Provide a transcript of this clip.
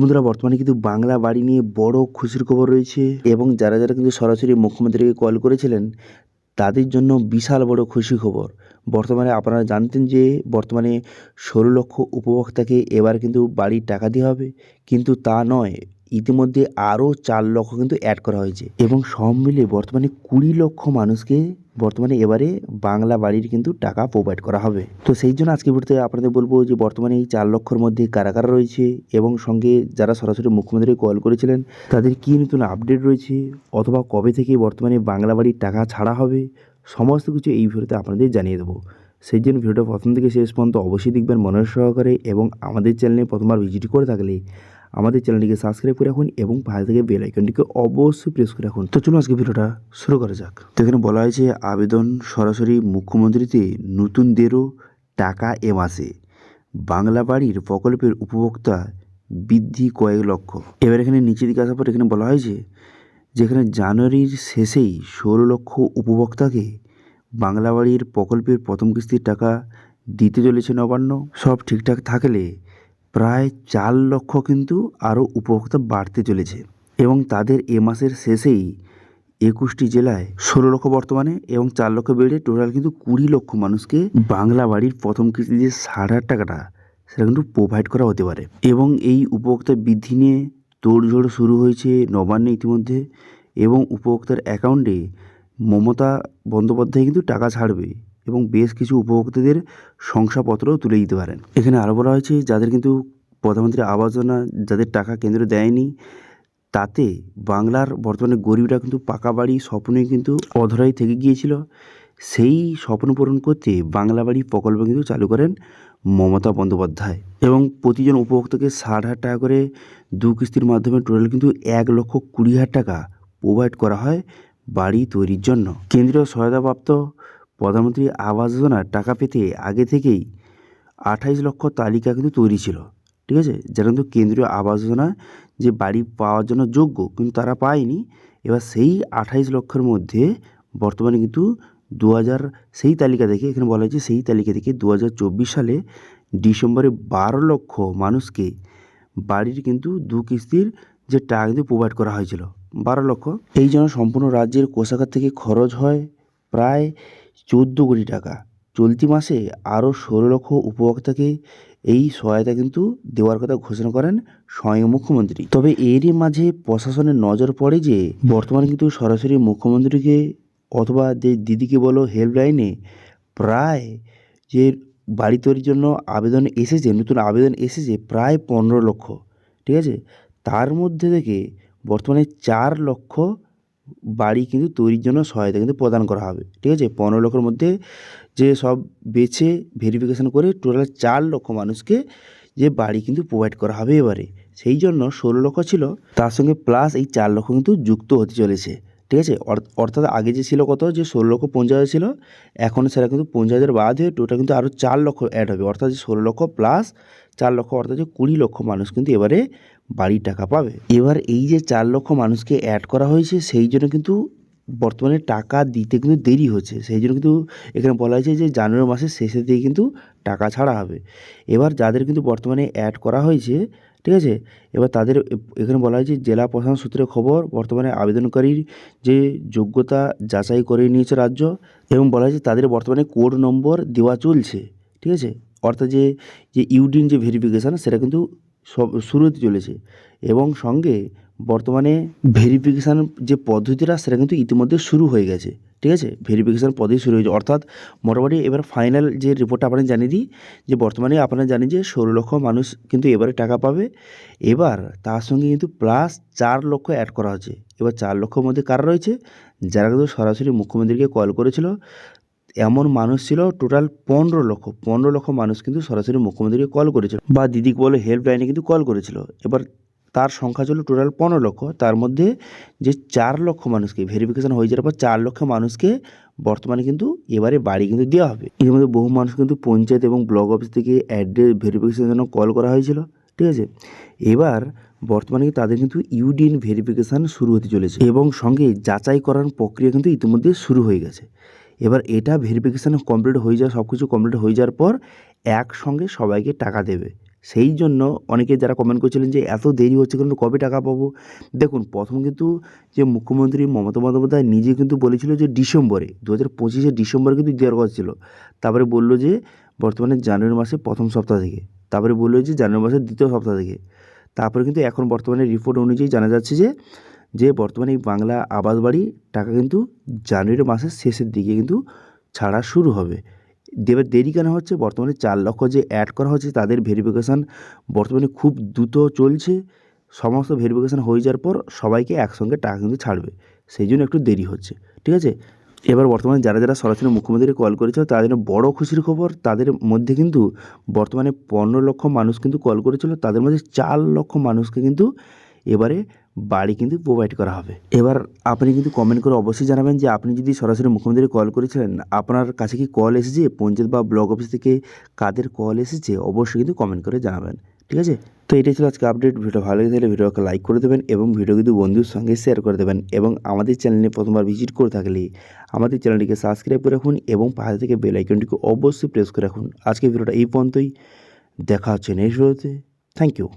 বন্ধুরা, বর্তমানে কিন্তু বাংলা বাড়ি নিয়ে বড় খুশির খবর রয়েছে এবং যারা যারা কিন্তু সরাসরি মুখ্যমন্ত্রীকে কল করেছিলেন তাদের জন্য বিশাল বড় খুশি খবর। বর্তমানে আপনারা জানতেন যে বর্তমানে 16 লক্ষ উপভোক্তাকে এবার কিন্তু বাড়ির টাকা দেওয়া হবে, কিন্তু তা নয়, ইতিমধ্যে আরও 4 লক্ষ কিন্তু অ্যাড করা হয়েছে এবং সব মিলে বর্তমানে 20 লক্ষ মানুষকে বর্তমানে এবারে বাংলা বাড়ির কিন্তু টাকা প্রোভাইড করা হবে। তো সেই জন্য আজকে ভিডিওতে আপনাদের বলবো যে বর্তমানে এই 4 লক্ষর মধ্যে কারা কারা রয়েছে এবং সঙ্গে যারা সরাসরি মুখ্যমন্ত্রীকে কল করেছিলেন তাদের কী নতুন আপডেট রয়েছে, অথবা কবে থেকে বর্তমানে বাংলা বাড়ির টাকা ছাড়া হবে, সমস্ত কিছু এই ভিডিওতে আপনাদের জানিয়ে দেবো। সেই জন্য ভিডিওটা প্রথম থেকে শেষ পর্যন্ত অবশ্যই দেখবেন মনোযোগ সহকারে, এবং আমাদের চ্যানেলে প্রথমবার ভিজিট করে থাকলে আমাদের চ্যানেলটিকে সাবস্ক্রাইব করে রাখুন এবং পাশে থেকে বেল আইকনটিকে অবশ্যই প্রেস করে রাখুন। তো চলুন আজকে ভিডিওটা শুরু করা যাক। তো এখানে বলা হয়েছে আবেদন সরাসরি মুখ্যমন্ত্রীতে নতুনদেরও টাকা এ মাসে, বাংলা বাড়ির প্রকল্পের উপভোক্তা বৃদ্ধি কয়েক লক্ষ। এবার এখানে নিচের দিকে আসার পর এখানে বলা হয়েছে যেখানে জানুয়ারির শেষেই 16 লক্ষ উপভোক্তাকে বাংলা বাড়ির প্রকল্পের প্রথম কিস্তির টাকা দিতে চলেছে নবান্ন। সব ঠিকঠাক থাকলে প্রায় 4 লক্ষ কিন্তু আরও উপভোক্তা বাড়তে চলেছে এবং তাদের এ মাসের শেষেই 21টি জেলায় 16 লক্ষ বর্তমানে এবং 4 লক্ষ বেড়ে টোটাল কিন্তু 20 লক্ষ মানুষকে বাংলা বাড়ির প্রথম কিস্তি যে 60,000 টাকাটা সেটা কিন্তু প্রোভাইড করা হতে পারে। এবং এই উপভোক্তা বৃদ্ধি নিয়ে তোড়জোড় শুরু হয়েছে নবান্নে ইতিমধ্যে, এবং উপভোক্তার অ্যাকাউন্টে মমতা বন্দ্যোপাধ্যায় কিন্তু টাকা ছাড়বে এবং বেশ কিছু উপভোক্তাদের শংসাপত্রও তুলে দিতে পারেন। এখানে আরও বলা হয়েছে যাদের কিন্তু প্রধানমন্ত্রী আবাস যোজনা যাদের টাকা কেন্দ্র দেয়নি, তাতে বাংলার বর্তমানে গরিবরা কিন্তু পাকা বাড়ি স্বপ্নে কিন্তু অধরাই থেকে গিয়েছিল, সেই স্বপ্ন পূরণ করতে বাংলা বাড়ি প্রকল্প কিন্তু চালু করেন মমতা বন্দ্যোপাধ্যায় এবং প্রতিজন উপভোক্তাকে 60,000 টাকা করে 2 কিস্তির মাধ্যমে টোটাল কিন্তু 1,20,000 টাকা প্রোভাইড করা হয় বাড়ি তৈরির জন্য। কেন্দ্রীয় সহায়তাপ্রাপ্ত প্রধানমন্ত্রী আবাস যোজনার টাকা পেতে আগে থেকেই 28 লক্ষ তালিকা কিন্তু তৈরি ছিল, ঠিক আছে, যারা কিন্তু কেন্দ্রীয় আবাস যোজনা যে বাড়ি পাওয়ার জন্য যোগ্য কিন্তু তারা পায়নি। এবার সেই 28 লক্ষের মধ্যে বর্তমানে কিন্তু সেই তালিকা থেকে এখানে বলা হয়েছে সেই তালিকা থেকে 2024 সালে ডিসেম্বরে 12 লক্ষ মানুষকে বাড়ির কিন্তু 2 কিস্তির যে টাকা কিন্তু প্রোভাইড করা হয়েছিল 12 লক্ষ। এই জন্য সম্পূর্ণ রাজ্যের কোষাগার থেকে খরচ হয় প্রায় 14 কোটি টাকা। চলতি মাসে আরও 16 লক্ষ উপভোক্তাকে এই সহায়তা কিন্তু দেওয়ার কথা ঘোষণা করেন স্বয়ং মুখ্যমন্ত্রী। তবে এরই মাঝে প্রশাসনের নজর পড়ে যে বর্তমানে কিন্তু সরাসরি মুখ্যমন্ত্রীকে অথবা যে দিদিকে বলো হেল্পলাইনে প্রায় যে বাড়ি তৈরির জন্য আবেদন এসেছে, নতুন আবেদন এসেছে প্রায় 15 লক্ষ, ঠিক আছে। তার মধ্যে থেকে বর্তমানে 4 লক্ষ বাড়ি কিন্তু তৈরির জন্য সহায়তা কিন্তু প্রদান করা হবে, ঠিক আছে। 15 লক্ষের মধ্যে যে সব বেছে ভেরিফিকেশান করে টোটাল 4 লক্ষ মানুষকে যে বাড়ি কিন্তু প্রোভাইড করা হবে এবারে। সেই জন্য 16 লক্ষ ছিল, তার সঙ্গে প্লাস এই 4 লক্ষ কিন্তু যুক্ত হতে চলেছে, ঠিক আছে। অর্থাৎ আগে যে ছিল কত, যে 16,50,000 ছিল, এখন সেটা কিন্তু 50,000 বাদ হয়ে টোটাল কিন্তু আরও 4 লক্ষ অ্যাড হবে, অর্থাৎ যে 16 লক্ষ প্লাস 4 লক্ষ অর্থাৎ যে 20 লক্ষ মানুষ কিন্তু এবারে বাড়ির টাকা পাবে। এবার এই যে 4 লক্ষ মানুষকে অ্যাড করা হয়েছে সেই জন্য কিন্তু বর্তমানে টাকা দিতে কিন্তু দেরি হচ্ছে, সেই জন্য কিন্তু এখানে বলা হয়েছে যে জানুয়ারি মাসের শেষের দিকে কিন্তু টাকা ছাড়া হবে। এবার যাদের কিন্তু বর্তমানে অ্যাড করা হয়েছে, ঠিক আছে, এবার তাদের এখানে বলা হয়েছে জেলা প্রশাসন সূত্রে খবর বর্তমানে আবেদনকারীর যে যোগ্যতা যাচাই করে নিয়েছে রাজ্য, এবং বলা হয়েছে তাদের বর্তমানে কোড নম্বর দেওয়া চলছে, ঠিক আছে। অর্থাৎ যে ইউডিন যে ভেরিফিকেশান সেটা কিন্তু সব শুরু হতে চলেছে, এবং সঙ্গে বর্তমানে ভেরিফিকেশান যে পদ্ধতিটা সেটা কিন্তু ইতিমধ্যে শুরু হয়ে গেছে, ঠিক আছে। ভেরিফিকেশান পদ্ধতি শুরু হয়েছে, অর্থাৎ মোটামুটি এবার ফাইনাল যে রিপোর্টটা আপনাদের জানিয়ে দিই যে বর্তমানে আপনারা জানেন যে 16 লক্ষ মানুষ কিন্তু এবারে টাকা পাবে। এবার তার সঙ্গে কিন্তু প্লাস 4 লক্ষ অ্যাড করা হচ্ছে। এবার 4 লক্ষর মধ্যে কারা রয়েছে, যারা কিন্তু সরাসরি মুখ্যমন্ত্রীকে কল করেছিল, এমন মানুষ ছিল টোটাল 15 লক্ষ মানুষ কিন্তু সরাসরি মুখ্যমন্ত্রীকে কল করেছিল বা দিদিকে বলে হেল্পলাইনে কিন্তু কল করেছিল। এবার তার সংখ্যা ছিল টোটাল 15 লক্ষ, তার মধ্যে যে 4 লক্ষ মানুষকে ভেরিফিকেশান হয়ে যাওয়ার পর 4 লক্ষ মানুষকে বর্তমানে কিন্তু এবারে বাড়ি কিন্তু দেওয়া হবে। এর মধ্যে বহু মানুষ কিন্তু পঞ্চায়েত এবং ব্লক অফিস থেকে অ্যাড্রেস ভেরিফিকেশানের জন্য কল করা হয়েছিল, ঠিক আছে। এবার বর্তমানে তাদের কিন্তু ইউডিএন ভেরিফিকেশান শুরু হতে চলেছে এবং সঙ্গে যাচাই করার প্রক্রিয়া কিন্তু ইতিমধ্যে শুরু হয়ে গেছে। এবার এটা ভেরিফিকেশান কমপ্লিট হয়ে যাওয়া, সব কিছু কমপ্লিট হয়ে যাওয়ার পর একসঙ্গে সবাইকে টাকা দেবে, সেই জন্য অনেকে যারা কমেন্ট করছিলেন যে এত দেরি হচ্ছে কিন্তু কবে টাকা পাবো। দেখুন প্রথম কিন্তু যে মুখ্যমন্ত্রী মমতা বন্দ্যোপাধ্যায় নিজে কিন্তু বলেছিল যে ডিসেম্বরে 2025 ডিসেম্বরে কিন্তু দেওয়ার কথা ছিল। তারপরে বলল যে বর্তমানে জানুয়ারি মাসের প্রথম সপ্তাহ থেকে, তারপরে বলল যে জানুয়ারি মাসের দ্বিতীয় সপ্তাহ থেকে। তারপরে কিন্তু এখন বর্তমানে রিপোর্ট অনুযায়ী জানা যাচ্ছে যে বর্তমানে এই বাংলা আবাস বাড়ি টাকা কিন্তু জানুয়ারি মাসের শেষের দিকে কিন্তু ছাড়া শুরু হবে। এবার দেরি কেন হচ্ছে? বর্তমানে 4 লক্ষ যে অ্যাড করা হচ্ছে তাদের ভেরিফিকেশান বর্তমানে খুব দ্রুত চলছে। সমস্ত ভেরিফিকেশান হয়ে যাওয়ার পর সবাইকে একসঙ্গে টাকা কিন্তু ছাড়বে, সেই জন্য একটু দেরি হচ্ছে, ঠিক আছে। এবার বর্তমানে যারা সরাসরি মুখ্যমন্ত্রীকে কল করেছিল তাদের জন্য বড় খুশির খবর। তাদের মধ্যে কিন্তু বর্তমানে 15 লক্ষ মানুষ কিন্তু কল করেছিল, তাদের মধ্যে 4 লক্ষ মানুষকে কিন্তু এবারে বাড়ি কিন্তু প্রোভাইড করা হবে। এবার আপনি কিন্তু কমেন্ট করে অবশ্যই জানাবেন যে আপনি যদি সরাসরি মুখ্যমন্ত্রীকে কল করেছিলেন, আপনার কাছে কি কল এসেছে পঞ্চায়েত বা ব্লক অফিস থেকে, কাদের কল এসেছে অবশ্যই কিন্তু কমেন্ট করে জানাবেন, ঠিক আছে। তো এটাই ছিল আজকে আপডেট। ভিডিও ভালো লেগে থাকলে ভিডিওকে লাইক করে দেবেন এবং ভিডিও কিন্তু বন্ধুর সঙ্গে শেয়ার করে দেবেন, এবং আমাদের চ্যানেলে প্রথমবার ভিজিট করে থাকলে আমাদের চ্যানেলটিকে সাবস্ক্রাইব করে রাখুন এবং পাশে থেকে বেল আইকনটিকে অবশ্যই প্রেস করে রাখুন। আজকে ভিডিওটা এই পর্যন্তই, দেখা হচ্ছে নেক্সট ভিডিওতে। Thank you.